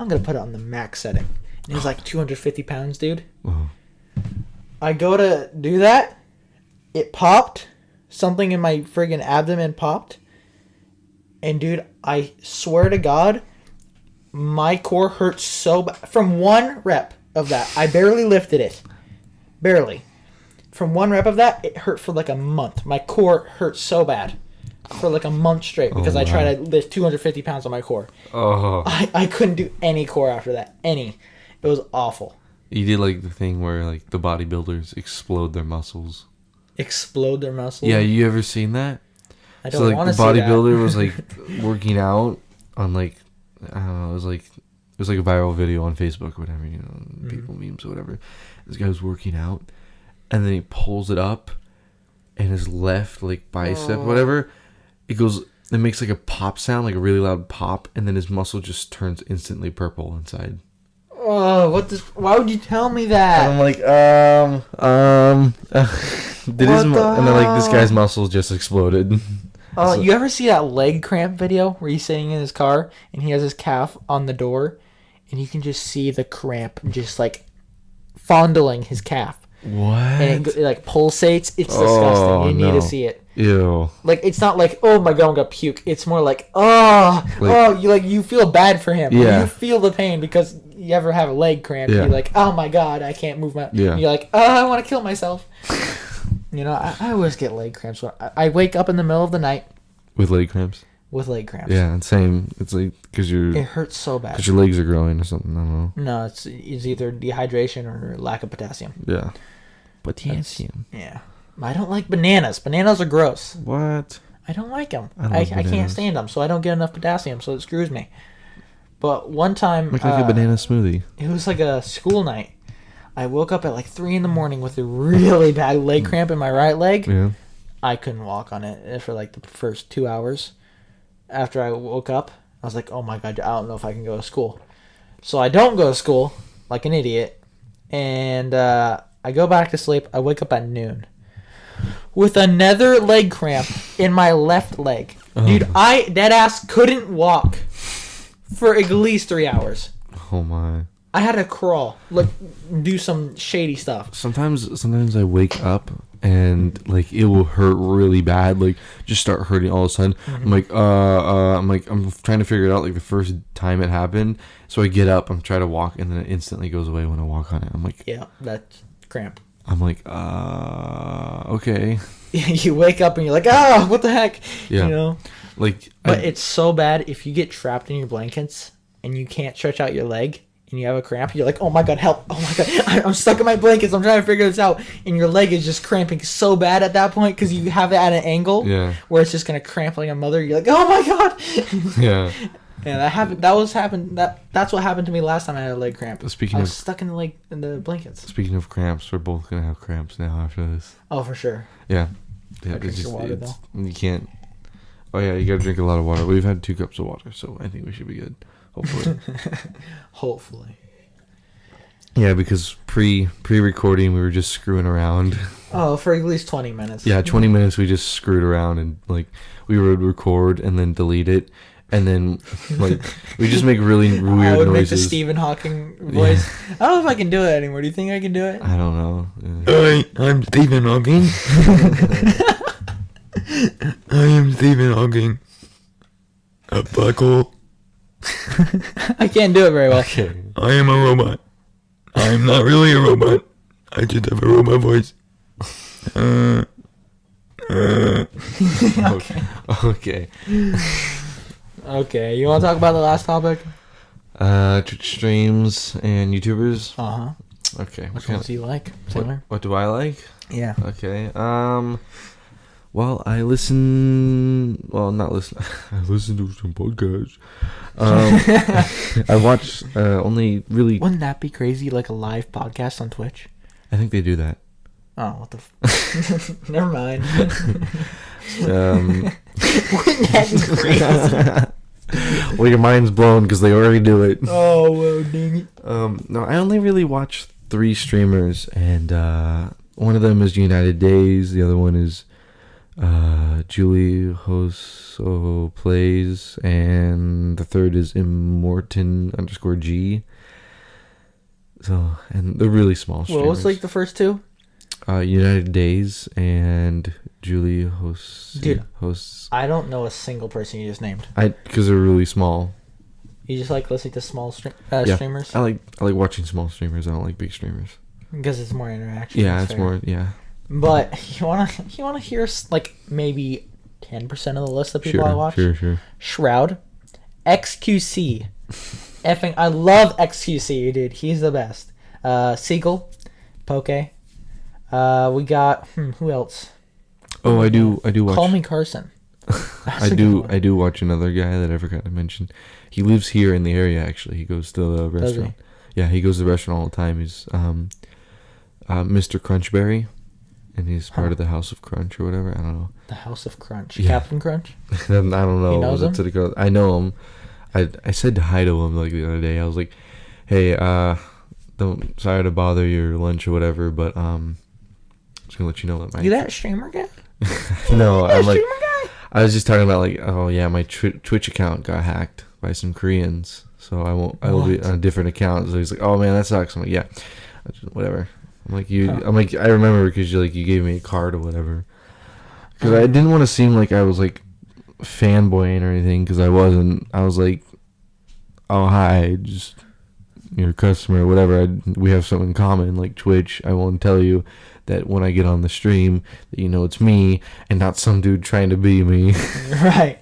I'm going to put it on the max setting. And it was like 250 pounds, dude. Whoa. I go to do that. It popped. Something in my friggin' abdomen popped. And, dude, I swear to God, my core hurt so bad. From one rep of that, I barely lifted it. Barely. From one rep of that, it hurt for like a month. My core hurt so bad for like a month straight because I tried to lift 250 pounds on my core. Oh. I couldn't do any core after that. Any. It was awful. You did like the thing where like the bodybuilders explode their muscles. Explode their muscles? Yeah, you ever seen that? I don't want to see that. The bodybuilder was like working out on like, I don't know, it was like a viral video on Facebook or whatever, you know, people memes or whatever. This guy was working out, and then he pulls it up, and his left like bicep, whatever, it makes like a pop sound, like a really loud pop, and then his muscle just turns instantly purple inside. Oh, why would you tell me that? And I'm like, and then like this guy's muscle just exploded. Oh, you ever see that leg cramp video where he's sitting in his car and he has his calf on the door, and you can just see the cramp just like fondling his calf. What? And it like pulsates. It's disgusting. You need to see it. Ew. Like, it's not like, oh my God, I'm gonna puke. It's more like, you feel bad for him. Yeah. You feel the pain because you ever have a leg cramp. Yeah. You're like, oh my God, I can't move my. Yeah. You're like, oh, I want to kill myself. You know, I always get leg cramps. I wake up in the middle of the night with leg cramps. With leg cramps. Yeah, same. It's like because it hurts so bad. Because your legs are growing or something. I don't know. No, it's either dehydration or lack of potassium. Yeah. Potassium. Yeah. I don't like bananas. Bananas are gross. What? I don't like them. I love I can't bananas. stand them, so I don't get enough potassium, so it screws me. But one time, Make like a banana smoothie. it was like a school night. I woke up at like 3 in the morning with a really bad leg cramp in my right leg. Yeah. I couldn't walk on it for like the first 2 hours. After I woke up, I was like, oh my God, I don't know if I can go to school. So I don't go to school like an idiot. And I go back to sleep. I wake up at noon with another leg cramp in my left leg. Dude, I dead ass couldn't walk for at least 3 hours. Oh my. I had to crawl, like do some shady stuff. Sometimes I wake up and like it will hurt really bad, like just start hurting all of a sudden. I'm trying to figure it out like the first time it happened. So I get up, I'm trying to walk, and then it instantly goes away when I walk on it. I'm like, Yeah, that's cramp. I'm like, okay. You wake up and you're like, oh, what the heck? Yeah. You know? Like, But it's so bad if you get trapped in your blankets and you can't stretch out your leg and you have a cramp. You're like, oh my God, help. Oh my God, I'm stuck in my blankets. I'm trying to figure this out. And your leg is just cramping so bad at that point because you have it at an angle where it's just going to cramp like a mother. You're like, oh my God. yeah. Yeah, that's what happened to me last time I had a leg cramp. I was stuck in the blankets. Speaking of cramps, we're both going to have cramps now after this. Oh, for sure. Yeah. I drink your water, though. You can't. Oh yeah, you gotta drink a lot of water. We've had 2 cups of water, so I think we should be good. Hopefully. Hopefully. Yeah, because pre-recording we were just screwing around. Oh, for at least 20 minutes. Yeah, 20 minutes we just screwed around and like we would record and then delete it, and then like we just make really weird noises. I would make the Stephen Hawking voice. Yeah. I don't know if I can do it anymore. Do you think I can do it? I don't know. Hi, I'm Stephen Hawking. I am Stephen Hawking. A black hole. I can't do it very well. Okay. I am a robot. I am not really a robot. I just have a robot voice. Okay. Okay, you want to talk about the last topic? Twitch streams and YouTubers. Uh-huh. Okay. Which ones do you like, Taylor? What do I like? Yeah. Okay. Well, I listen. Well, not listen. I listen to some podcasts. I watch only really. Wouldn't that be crazy? Like a live podcast on Twitch? I think they do that. Oh, what the? Never mind. Wouldn't that be crazy? Well, your mind's blown because they already do it. Oh, well, dang it. No, I only really watch 3 streamers, and one of them is United Days. The other one is Julie Hoso Plays, and the third is Immortan_G. So, and they're really small streamers. What was like the first 2? United Days and Julie hosts. Dude, I don't know a single person you just named. Because they're really small. You just like listening to small streamers? I like watching small streamers. I don't like big streamers. Because it's more interaction. Yeah, it's more. Yeah. But you wanna hear like maybe 10% of the list of people I watch? Sure. Shroud, XQC, effing I love XQC, dude. He's the best. Seagull, Poke. We got who else? Oh, I do watch. Call Me Carson. I do watch another guy that I forgot to mention. He lives here in the area. Actually, he goes to the restaurant. Yeah, he goes to the restaurant all the time. He's Mr. Crunchberry, and he's part of the House of Crunch or whatever. I don't know. The House of Crunch. Yeah. Captain Crunch. I don't know. He knows him? I know him. I said hi to him like the other day. I was like, "Hey, sorry to bother your lunch or whatever, but just gonna let you know that my You that streamer guy? No, I'm like, streamer guy? I was just talking about like, oh yeah, my Twitch account got hacked by some Koreans, so I will be on a different account. So he's like, oh man, that sucks. I'm like, yeah, whatever. I'm like, I remember because you gave me a card or whatever. Because I didn't want to seem like I was like fanboying or anything, because I wasn't. I was like, oh hi, just your customer or whatever. We have something in common like Twitch. I won't tell you that when I get on the stream that you know it's me and not some dude trying to be me. Right.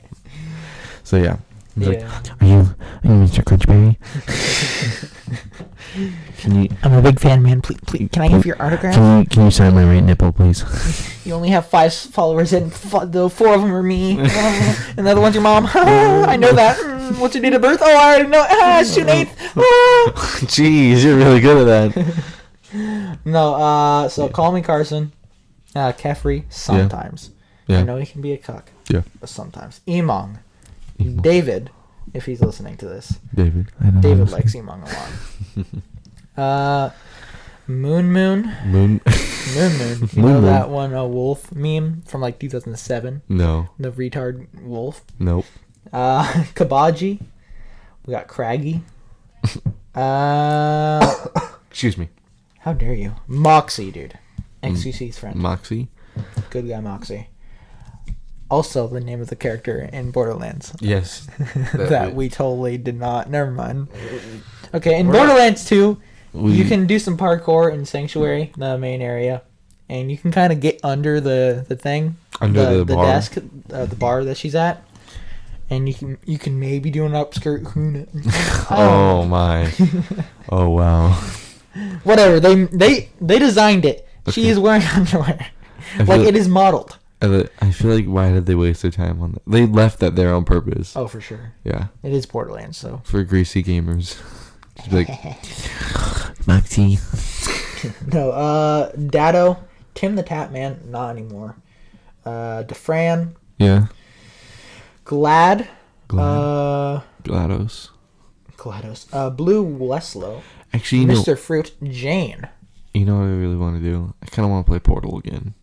So yeah. He's Yeah. like, are you Mr. Crunchberry? Can you I'm a big fan, man. Please, can I have your autograph? can you sign my right nipple, please? You only have 5 followers, and the 4 of them are me, and the other one's your mom. I know that. What's your date of birth? Oh, I already know. It's June 8th. Jeez, you're really good at that. No, so call me Carson. Kefri, sometimes. Yeah. I know he can be a cuck. Yeah. But sometimes. Emong. David, if he's listening to this. David. I don't David know. likes Emong a lot. Moon. Moon. You know Moon. that one wolf meme from like 2007? No. The retard wolf. Nope. Kabaji. We got Craggy. Excuse me. How dare you? Moxie, dude. XQC's friend. Moxie. Good guy, Moxie. Also, the name of the character in Borderlands. Yes. That we totally did not. Never mind. Okay, in Borderlands 2, you can do some parkour in Sanctuary, the main area, and you can kind of get under the thing, Under the bar? desk, the bar that she's at, and you can maybe do an upskirt. Oh my. Oh wow. Whatever. They designed it. She Okay. is wearing underwear. I Like feel- it is modeled. I feel like why did they waste their time on that? They left that there on purpose. Oh, for sure. Yeah. It is Borderlands, so. For greasy gamers. Just be like, Moxie. No, Dado, Tim the Tap Man, not anymore. DeFran, Yeah. Glad, GLaDOS. GLaDOS, Blue Weslow, Actually, you Mr. Fruit, Jane. you know what I really want to do? I kind of want to play Portal again.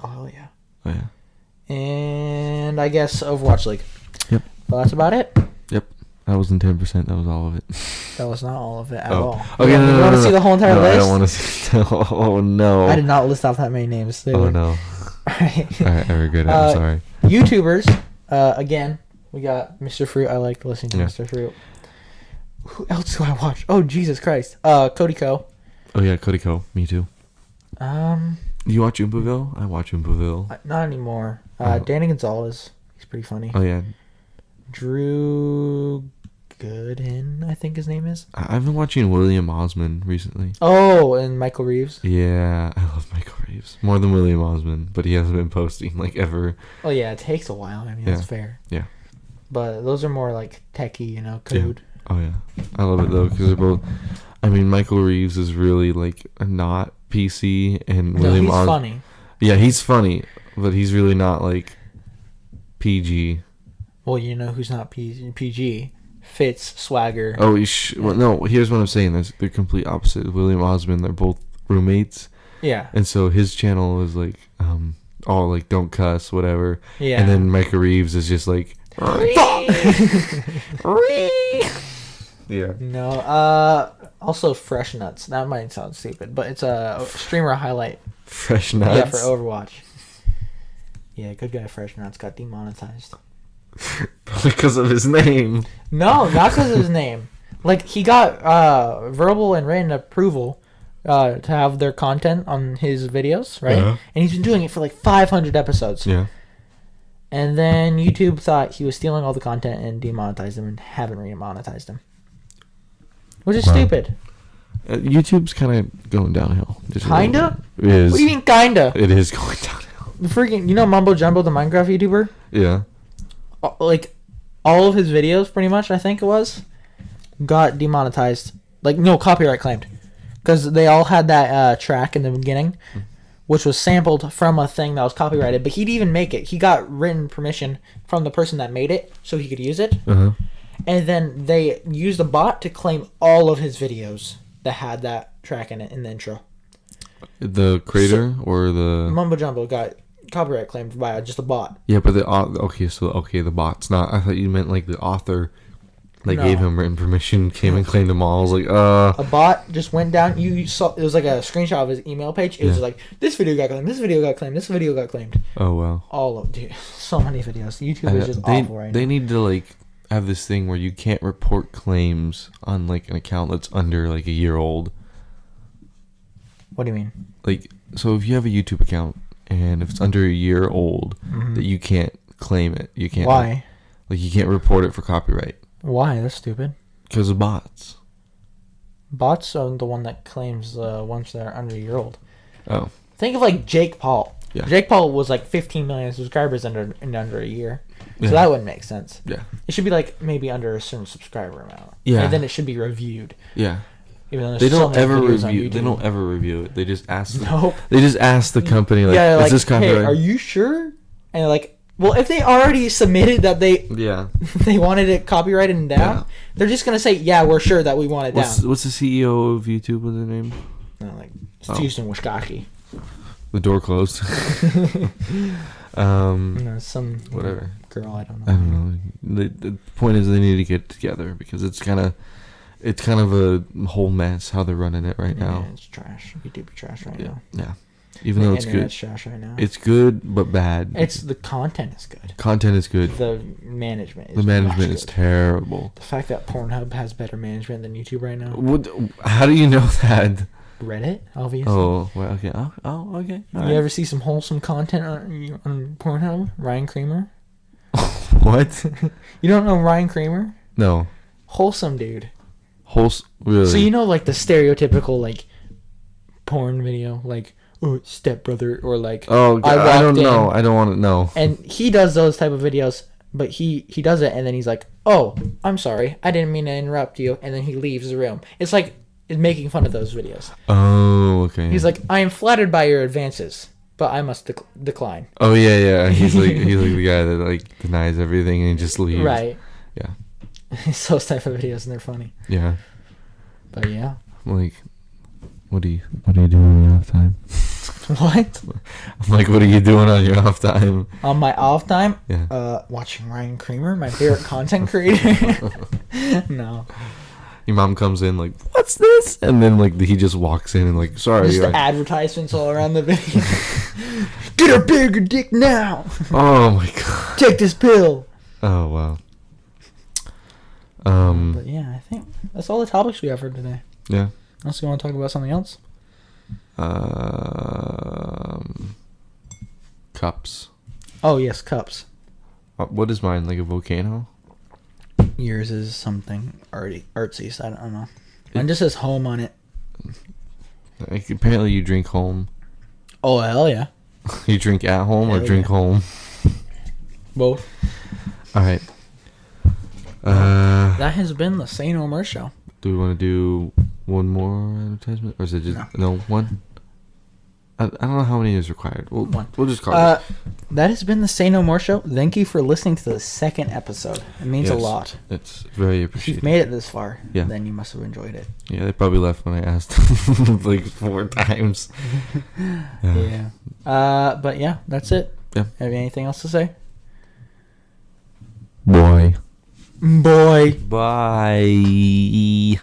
Oh, yeah. Oh yeah. And I guess Overwatch League. Yep. Well, that's about it. Yep. That wasn't 10%. That was all of it. That was not all of it at Oh. all. Okay, You want to see the whole entire no, list? I don't want to see. Oh no. I did not list off that many names. Oh no. Alright. Alright, I regret it. I'm sorry. YouTubers, again, we got Mr. Fruit. I like listening to Yeah. Mr. Fruit. Who else do I watch? Oh, Jesus Christ. Cody Co. Oh yeah, Cody Co. Me too. You watch Oompaville? I watch Oompaville. Not anymore. Oh. Danny Gonzalez. He's pretty funny. Oh yeah. Drew Gooden, I think his name is. I've been watching William Osmond recently. Oh, and Michael Reeves. Yeah, I love Michael Reeves more than William Osmond, but he hasn't been posting like ever. Oh, yeah, it takes a while. I mean, Yeah. that's fair. Yeah. But those are more like techie, code. Oh yeah, I love it though because they're both. I mean, Michael Reeves is really like not PC, and No, William he's Osmond. funny. Yeah, he's funny, but he's really not like PG. Well, you know who's not PG? Fitz, Swagger. Oh, well, no. Here's what I'm saying: they're complete opposite. William Osmond, they're both roommates, Yeah. and so his channel is like, all like don't cuss, whatever. Yeah. And then Michael Reeves is just like, yeah. No, also Fresh Nuts. That might sound stupid, but it's a streamer highlight. Fresh nuts. Yeah, for Overwatch. Yeah, good guy Fresh Nuts got demonetized. Because of his name. No, not because of his name. Like, he got verbal and written approval to have their content on his videos, right? Uh-huh. And he's been doing it for like 500 episodes. Yeah. And then YouTube thought he was stealing all the content and demonetized him and haven't remonetized him. Which is Wow. stupid. YouTube's kind of going downhill. Just a little Kinda? bit. It is. What do you mean, kinda? It is going downhill. The freaking, Mumbo Jumbo, the Minecraft YouTuber? Yeah. Like, all of his videos, pretty much, I think it was, got demonetized. Like, no, copyright claimed. Because they all had that track in the beginning, which was sampled from a thing that was copyrighted. But he didn't even make it. He got written permission from the person that made it, so he could use it. Uh-huh. And then they used a bot to claim all of his videos that had that track in it in the intro. The creator or the... Mumbo Jumbo got copyright claimed by just a bot. Yeah, but the bot's not. I thought you meant like the author that No. gave him written permission came and claimed them all. I was like, A bot just went down. You saw it was like a screenshot of his email page. It was Yeah. like, this video got claimed, this video got claimed, this video got claimed. oh well. All of, dude, so many videos. YouTube is just they awful right they now. need to like have this thing where you can't report claims on like an account that's under like a year old. What do you mean? Like, so if you have a YouTube account and if it's under a year old, that you can't claim it. You can't. Why? Like you can't report it for copyright Why? That's stupid. because of bots. Bots are the one that claims once they're under a year old. Oh. Think of like Jake Paul. Yeah. Jake Paul was like 15 million subscribers in under a year. So Yeah. that wouldn't make sense. Yeah. It should be like maybe under a certain subscriber amount. Yeah. And then it should be reviewed. Yeah. Even though there's They so don't many ever videos on review. They YouTube. don't ever review it. They just ask. Nope. They just ask the company like, Yeah, "Is like, this hey, copyright?" are you sure? And they're like, well, if they already submitted that Yeah. they wanted it copyrighted and down, Yeah. they're just gonna say, yeah, we're sure that we want it down. What's the CEO of YouTube? What's their name? No, like Oh. Houston Washkaki. The door closed. Some Whatever. girl, I don't I know. don't know. The point is they need to get together because it's kind of a whole mess how they're running it right now. Yeah, it's trash. YouTube is trash right Yeah. now. Yeah. Even though it's Internet's good. trash right now. It's good but bad. It's the content is good. Content is good. The management is The management not is good. terrible. The fact that Pornhub has better management than YouTube right now. How do you know that? Reddit, obviously. Oh, well, okay. Oh, okay. All You right. ever see some wholesome content on Pornhub? Ryan Kramer. What? You don't know Ryan Kramer? No. Wholesome dude. Really? So you know like the stereotypical like porn video, like oh stepbrother or like Oh, God, I walked don't know. in. I don't want to know. And he does those type of videos, but he does it and then he's like, oh, I'm sorry, I didn't mean to interrupt you, and then he leaves the room. It's like making fun of those videos. Oh, okay. He's like, I am flattered by your advances, but I must decline. Oh yeah. He's like the guy that like denies everything and he just leaves. Right. Yeah. It's those type of videos and they're funny. Yeah. But yeah. Like, what do you do on your off time? What? I'm like, what are you doing on your off time? On my off time, Yeah. watching Ryan Kramer, my favorite content creator. No. Your mom comes in like, what's this? And then like he just walks in and like, sorry. Just like, advertisements all around the video. Get a bigger dick now. oh my god. Take this pill. Oh wow. But yeah, I think that's all the topics we have for today. Yeah. Unless you want to talk about something else. Cups. Oh yes, cups. What is mine? Like a volcano? Yours is something artsy. So I don't know. Mine just says home on it. Like, apparently you drink home. Oh hell yeah. You drink at home or Hell drink yeah. home? Both. All right. That has been the Say No More show. Do we want to do one more advertisement, or is it just no one? I don't know how many is required. One. We'll just call it. That has been the Say No More show. Thank you for listening to the second episode. It means a Yes. lot. It's very If you've appreciated. made it this far, Yeah. then you must have enjoyed it. Yeah, they probably left when I asked like 4 times. Yeah. But yeah, that's it. Yeah. Have you anything else to say? Boy. Boy. Bye.